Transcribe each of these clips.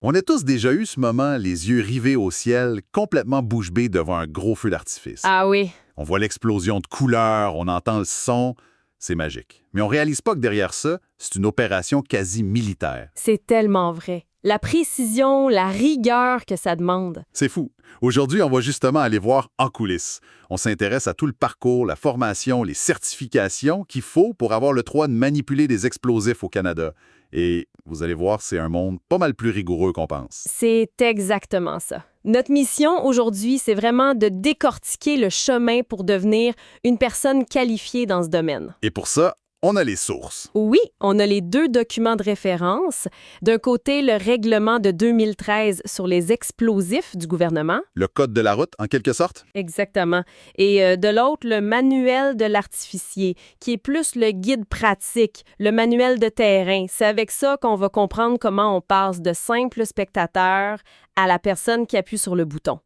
On a tous déjà eu ce moment, les yeux rivés au ciel, complètement bouche bée devant un gros feu d'artifice. Ah oui, On voit l'explosion de couleurs, on entend le son, c'est magique. Mais on réalise pas que derrière ça, c'est une opération quasi militaire. c'est tellement vrai. La précision, la rigueur que ça demande. C'est fou. Aujourd'hui, on va justement aller voir en coulisses. On s'intéresse à tout le parcours, la formation, les certifications qu'il faut pour avoir le droit de manipuler des explosifs au Canada. Et vous allez voir, c'est un monde pas mal plus rigoureux qu'on pense. C'est exactement ça. Notre mission aujourd'hui, c'est vraiment de décortiquer le chemin pour devenir une personne qualifiée dans ce domaine. Et pour ça, on a les sources. Oui, on a les deux documents de référence. D'un côté, le règlement de 2013 sur les explosifs du gouvernement. Le code de la route, en quelque sorte. Exactement. Et de l'autre, le manuel de l'artificier, qui est plus le guide pratique, le manuel de terrain. C'est avec ça qu'on va comprendre comment on passe de simple spectateur à la personne qui appuie sur le bouton.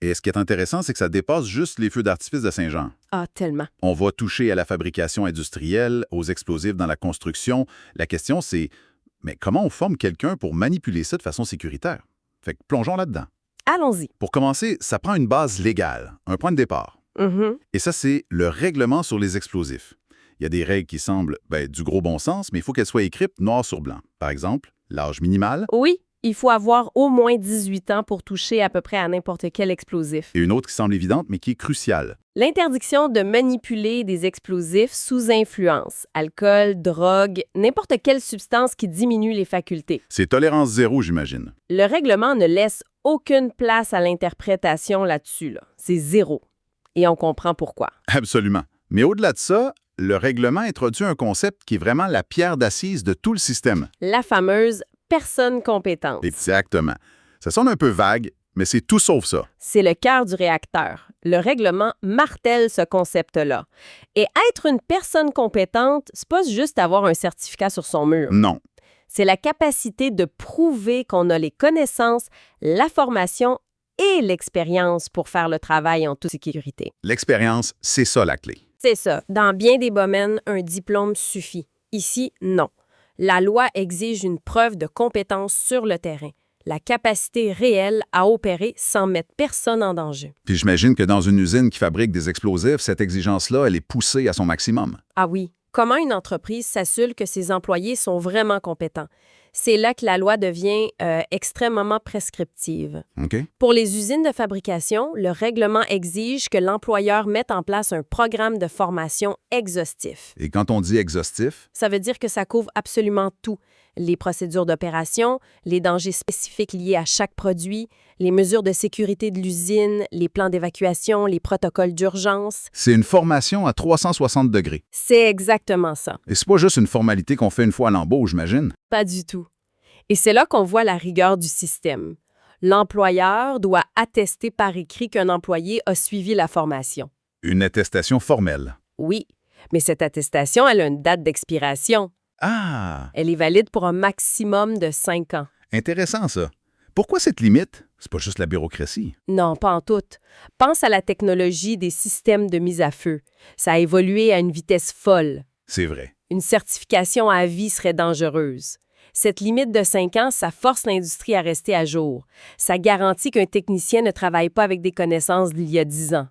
Et ce qui est intéressant, c'est que ça dépasse juste les feux d'artifice de Saint-Jean. Ah, tellement. On va toucher à la fabrication industrielle, aux explosifs dans la construction. La question, c'est, mais comment on forme quelqu'un pour manipuler ça de façon sécuritaire? Fait que plongeons là-dedans. Allons-y. Pour commencer, ça prend une base légale, un point de départ. Et ça, c'est le règlement sur les explosifs. Il y a des règles qui semblent du gros bon sens, mais il faut qu'elles soient écrites noir sur blanc. Par exemple, l'âge minimal Oui, il faut avoir au moins 18 ans pour toucher à peu près à n'importe quel explosif. et une autre qui semble évidente, mais qui est cruciale. L'interdiction de manipuler des explosifs sous influence, alcool, drogue, n'importe quelle substance qui diminue les facultés. C'est tolérance zéro, j'imagine. Le règlement ne laisse aucune place à l'interprétation là-dessus. C'est zéro. Et on comprend pourquoi. Absolument. Mais au-delà de ça, le règlement introduit un concept qui est vraiment la pierre d'assise de tout le système. La fameuse personne compétente. Exactement. Ça sonne un peu vague, mais c'est tout sauf ça. C'est le cœur du réacteur. Le règlement martèle ce concept-là. Et être une personne compétente, c'est pas juste avoir un certificat sur son mur. Non. C'est la capacité de prouver qu'on a les connaissances, la formation et l'expérience pour faire le travail en toute sécurité. L'expérience, c'est ça la clé. C'est ça. Dans bien des domaines, un diplôme suffit. Ici, non. La loi exige une preuve de compétence sur le terrain, la capacité réelle à opérer sans mettre personne en danger. Puis j'imagine que dans une usine qui fabrique des explosifs, cette exigence-là, elle est poussée à son maximum. Ah oui. Comment une entreprise s'assure que ses employés sont vraiment compétents? C'est là que la loi devient extrêmement prescriptive. OK? Pour les usines de fabrication, le règlement exige que l'employeur mette en place un programme de formation exhaustif. Et quand on dit exhaustif, Ça veut dire que ça couvre absolument tout. Les procédures d'opération, les dangers spécifiques liés à chaque produit, les mesures de sécurité de l'usine, les plans d'évacuation, les protocoles d'urgence. c'est une formation à 360 degrés. C'est exactement ça. Et c'est pas juste une formalité qu'on fait une fois à l'embauche, j'imagine. Pas du tout. Et c'est là qu'on voit la rigueur du système. L'employeur doit attester par écrit qu'un employé a suivi la formation. Une attestation formelle. Oui, mais cette attestation, elle a une date d'expiration. Ah! Elle est valide pour un maximum de 5 ans. Intéressant, ça. Pourquoi cette limite? C'est pas juste la bureaucratie. Non, pas en tout. Pense à la technologie des systèmes de mise à feu. Ça a évolué à une vitesse folle. C'est vrai. Une certification à vie serait dangereuse. Cette limite de 5 ans, ça force l'industrie à rester à jour. Ça garantit qu'un technicien ne travaille pas avec des connaissances d'il y a 10 ans.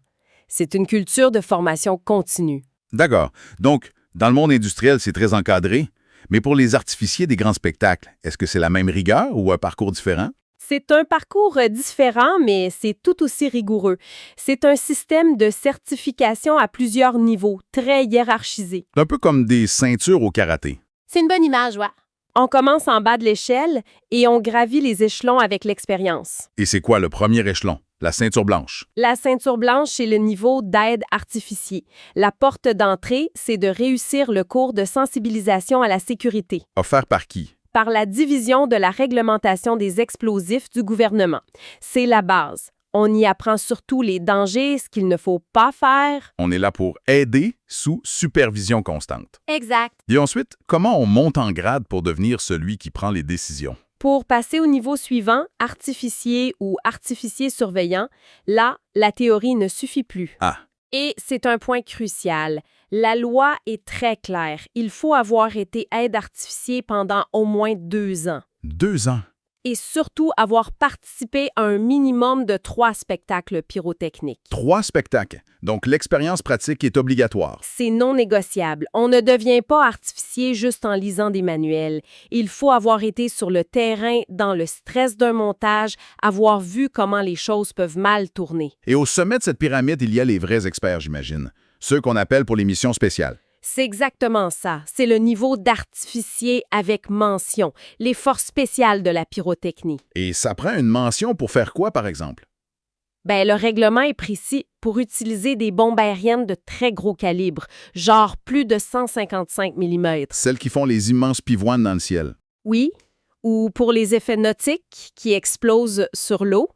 C'est une culture de formation continue. D'accord. Donc, dans le monde industriel, c'est très encadré. Mais pour les artificiers des grands spectacles, est-ce que c'est la même rigueur ou un parcours différent? C'est un parcours différent, mais c'est tout aussi rigoureux. C'est un système de certification à plusieurs niveaux, très hiérarchisé. C'est un peu comme des ceintures au karaté. C'est une bonne image, ouais. On commence en bas de l'échelle et on gravit les échelons avec l'expérience. Et c'est quoi le premier échelon? La ceinture blanche. La ceinture blanche, c'est le niveau d'aide artificier. La porte d'entrée, c'est de réussir le cours de sensibilisation à la sécurité Offert par qui? par la division de la réglementation des explosifs du gouvernement. C'est la base. On y apprend surtout les dangers, ce qu'il ne faut pas faire. On est là pour aider sous supervision constante. Exact. Et ensuite, comment on monte en grade pour devenir celui qui prend les décisions? Pour passer au niveau suivant, artificier ou artificier surveillant, là, la théorie ne suffit plus. Ah, Et c'est un point crucial. La loi est très claire. Il faut avoir été aide artificier pendant au moins 2 ans. 2 ans. et surtout avoir participé à un minimum de 3 spectacles pyrotechniques. 3 spectacles. Donc, l'expérience pratique est obligatoire. C'est non négociable. On ne devient pas artificier juste en lisant des manuels. Il faut avoir été sur le terrain, dans le stress d'un montage, avoir vu comment les choses peuvent mal tourner. Et au sommet de cette pyramide, il y a les vrais experts, j'imagine. Ceux qu'on appelle pour les missions spéciales. C'est exactement ça. C'est le niveau d'artificier avec mention, les forces spéciales de la pyrotechnie. Et ça prend une mention pour faire quoi, par exemple? Le règlement est précis pour utiliser des bombes aériennes de très gros calibre, genre plus de 155 mm. Celles qui font les immenses pivoines dans le ciel. Oui, ou pour les effets nautiques qui explosent sur l'eau,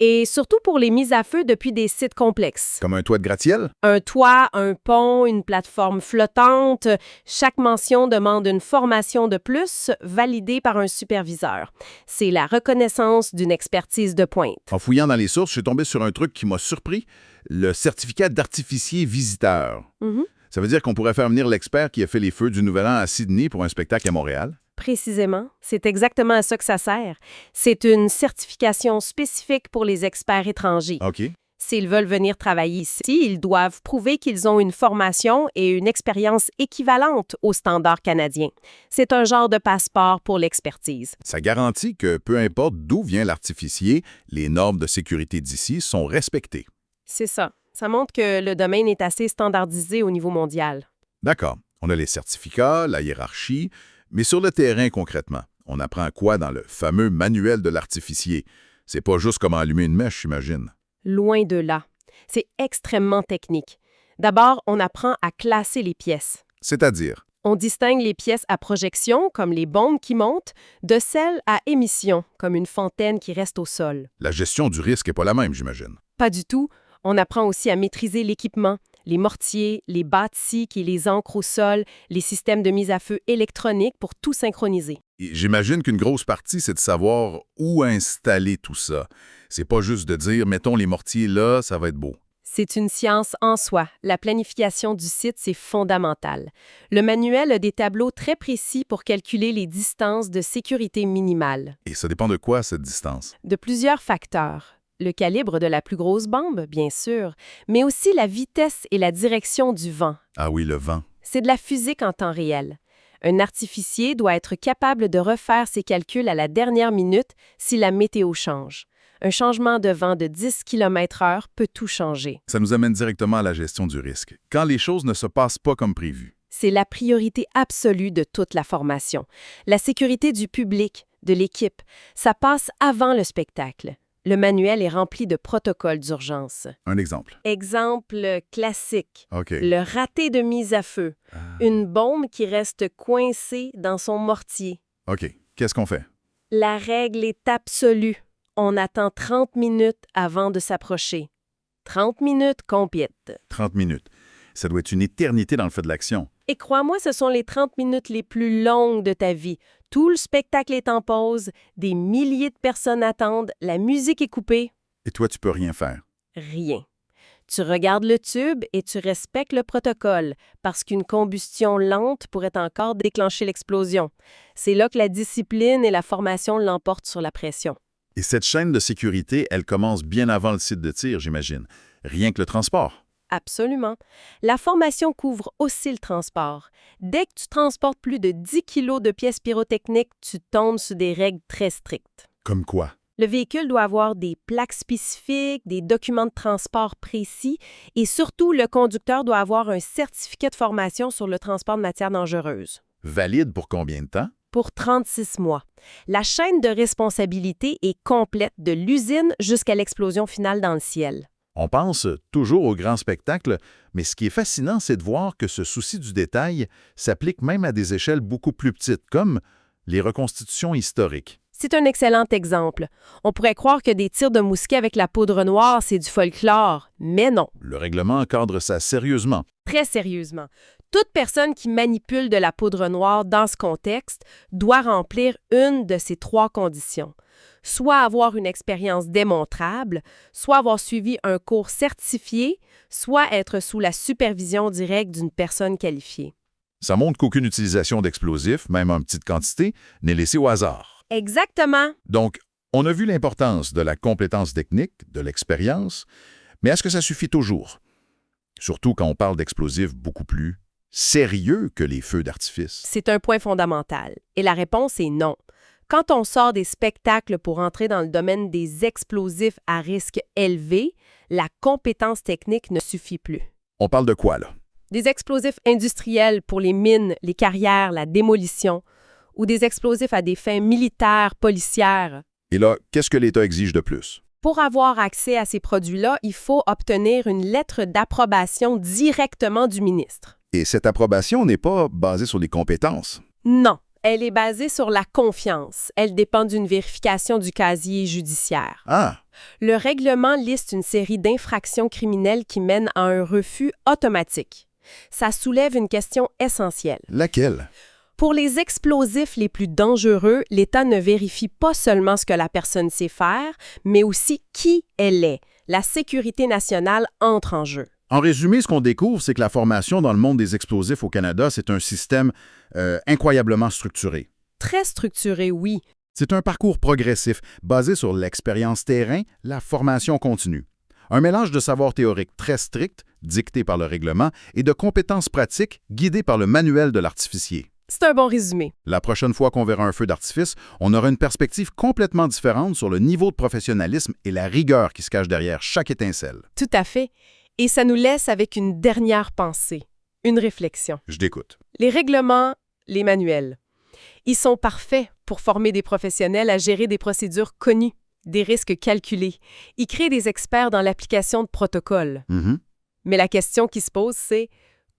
et surtout pour les mises à feu depuis des sites complexes. Comme un toit de gratte-ciel? Un toit, un pont, une plateforme flottante, chaque mention demande une formation de plus validée par un superviseur. C'est la reconnaissance d'une expertise de pointe. En fouillant dans les sources, je suis tombé sur un truc qui m'a surpris, le certificat d'artificier visiteur. Mhm. Ça veut dire qu'on pourrait faire venir l'expert qui a fait les feux du Nouvel An à Sydney pour un spectacle à Montréal? Précisément, c'est exactement à ça que ça sert. C'est une certification spécifique pour les experts étrangers. OK. S'ils veulent venir travailler ici, ils doivent prouver qu'ils ont une formation et une expérience équivalentes aux standards canadiens. C'est un genre de passeport pour l'expertise. Ça garantit que peu importe d'où vient l'artificier, les normes de sécurité d'ici sont respectées. C'est ça. Ça montre que le domaine est assez standardisé au niveau mondial. D'accord. On a les certificats, la hiérarchie, mais sur le terrain concrètement, on apprend quoi dans le fameux manuel de l'artificier? C'est pas juste comment allumer une mèche, j'imagine. Loin de là. C'est extrêmement technique. D'abord, on apprend à classer les pièces. C'est-à-dire? On distingue les pièces à projection, comme les bombes qui montent, de celles à émission, comme une fontaine qui reste au sol. La gestion du risque n'est pas la même, j'imagine. Pas du tout. On apprend aussi à maîtriser l'équipement, les mortiers, les bâtis qui les ancrent au sol, les systèmes de mise à feu électroniques pour tout synchroniser. Et j'imagine qu'une grosse partie, c'est de savoir où installer tout ça. C'est pas juste de dire, mettons les mortiers là, ça va être beau. C'est une science en soi. La planification du site, c'est fondamental. Le manuel a des tableaux très précis pour calculer les distances de sécurité minimales. Et ça dépend de quoi, cette distance? De plusieurs facteurs. Le calibre de la plus grosse bombe, bien sûr, mais aussi la vitesse et la direction du vent. Ah oui, le vent. C'est de la physique en temps réel. Un artificier doit être capable de refaire ses calculs à la dernière minute si la météo change. Un changement de vent de 10 km/h peut tout changer. Ça nous amène directement à la gestion du risque. Quand les choses ne se passent pas comme prévu. C'est la priorité absolue de toute la formation. La sécurité du public, de l'équipe, ça passe avant le spectacle. Le manuel est rempli de protocoles d'urgence. Un exemple. Exemple classique. OK. Le raté de mise à feu. Une bombe qui reste coincée dans son mortier. OK. Qu'est-ce qu'on fait? La règle est absolue. On attend 30 minutes avant de s'approcher. 30 minutes complètes. 30 minutes. Ça doit être une éternité dans le feu de l'action. Et crois-moi, ce sont les 30 minutes les plus longues de ta vie. Tout le spectacle est en pause, des milliers de personnes attendent, la musique est coupée. Et toi, tu peux rien faire. Rien. Tu regardes le tube et tu respectes le protocole, parce qu'une combustion lente pourrait encore déclencher l'explosion. C'est là que la discipline et la formation l'emportent sur la pression. Et cette chaîne de sécurité, elle commence bien avant le site de tir, j'imagine. Rien que le transport. Absolument. La formation couvre aussi le transport. Dès que tu transportes plus de 10 kilos de pièces pyrotechniques, tu tombes sous des règles très strictes. Comme quoi? Le véhicule doit avoir des plaques spécifiques, des documents de transport précis et surtout, le conducteur doit avoir un certificat de formation sur le transport de matières dangereuses. Valide pour combien de temps? Pour 36 mois. La chaîne de responsabilité est complète de l'usine jusqu'à l'explosion finale dans le ciel. On pense toujours au grand spectacle, mais ce qui est fascinant, c'est de voir que ce souci du détail s'applique même à des échelles beaucoup plus petites, comme les reconstitutions historiques. C'est un excellent exemple. On pourrait croire que des tirs de mousquet avec la poudre noire, c'est du folklore, mais non. Le règlement encadre ça sérieusement. Très sérieusement. Toute personne qui manipule de la poudre noire dans ce contexte doit remplir une de ces 3 conditions. Soit avoir une expérience démontrable, soit avoir suivi un cours certifié, soit être sous la supervision directe d'une personne qualifiée. Ça montre qu'aucune utilisation d'explosifs, même en petite quantité, n'est laissée au hasard. Exactement. Donc, on a vu l'importance de la compétence technique, de l'expérience, mais est-ce que ça suffit toujours? Surtout quand on parle d'explosifs beaucoup plus sérieux que les feux d'artifice. C'est un point fondamental. Et la réponse est non. Quand on sort des spectacles pour entrer dans le domaine des explosifs à risque élevé, la compétence technique ne suffit plus. On parle de quoi, là? Des explosifs industriels pour les mines, les carrières, la démolition, ou des explosifs à des fins militaires, policières. Et là, qu'est-ce que l'État exige de plus? Pour avoir accès à ces produits-là, il faut obtenir une lettre d'approbation directement du ministre. Et cette approbation n'est pas basée sur des compétences. Non, elle est basée sur la confiance. Elle dépend d'une vérification du casier judiciaire. Ah! Le règlement liste une série d'infractions criminelles qui mènent à un refus automatique. Ça soulève une question essentielle. Laquelle? Pour les explosifs les plus dangereux, l'État ne vérifie pas seulement ce que la personne sait faire, mais aussi qui elle est. La sécurité nationale entre en jeu. En résumé, ce qu'on découvre, c'est que la formation dans le monde des explosifs au Canada, c'est un système incroyablement structuré. Très structuré, oui. C'est un parcours progressif, basé sur l'expérience terrain, la formation continue. Un mélange de savoir théorique très strict, dicté par le règlement, et de compétences pratiques, guidées par le manuel de l'artificier. C'est un bon résumé. La prochaine fois qu'on verra un feu d'artifice, on aura une perspective complètement différente sur le niveau de professionnalisme et la rigueur qui se cache derrière chaque étincelle. Tout à fait. Et ça nous laisse avec une dernière pensée, une réflexion. Je t'écoute. Les règlements, les manuels, ils sont parfaits pour former des professionnels à gérer des procédures connues, des risques calculés. Ils créent des experts dans l'application de protocoles. Mais la question qui se pose, c'est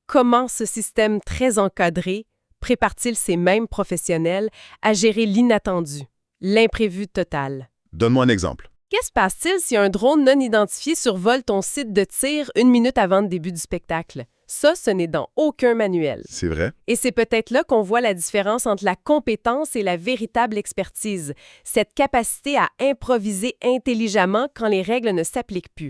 comment ce système très encadré prépare-t-il ces mêmes professionnels à gérer l'inattendu, l'imprévu total? Donne-moi un exemple. Qu'est-ce qui se passe-t-il si un drone non identifié survole ton site de tir 1 minute avant le début du spectacle? Ça, ce n'est dans aucun manuel. C'est vrai? Et c'est peut-être là qu'on voit la différence entre la compétence et la véritable expertise, cette capacité à improviser intelligemment quand les règles ne s'appliquent plus.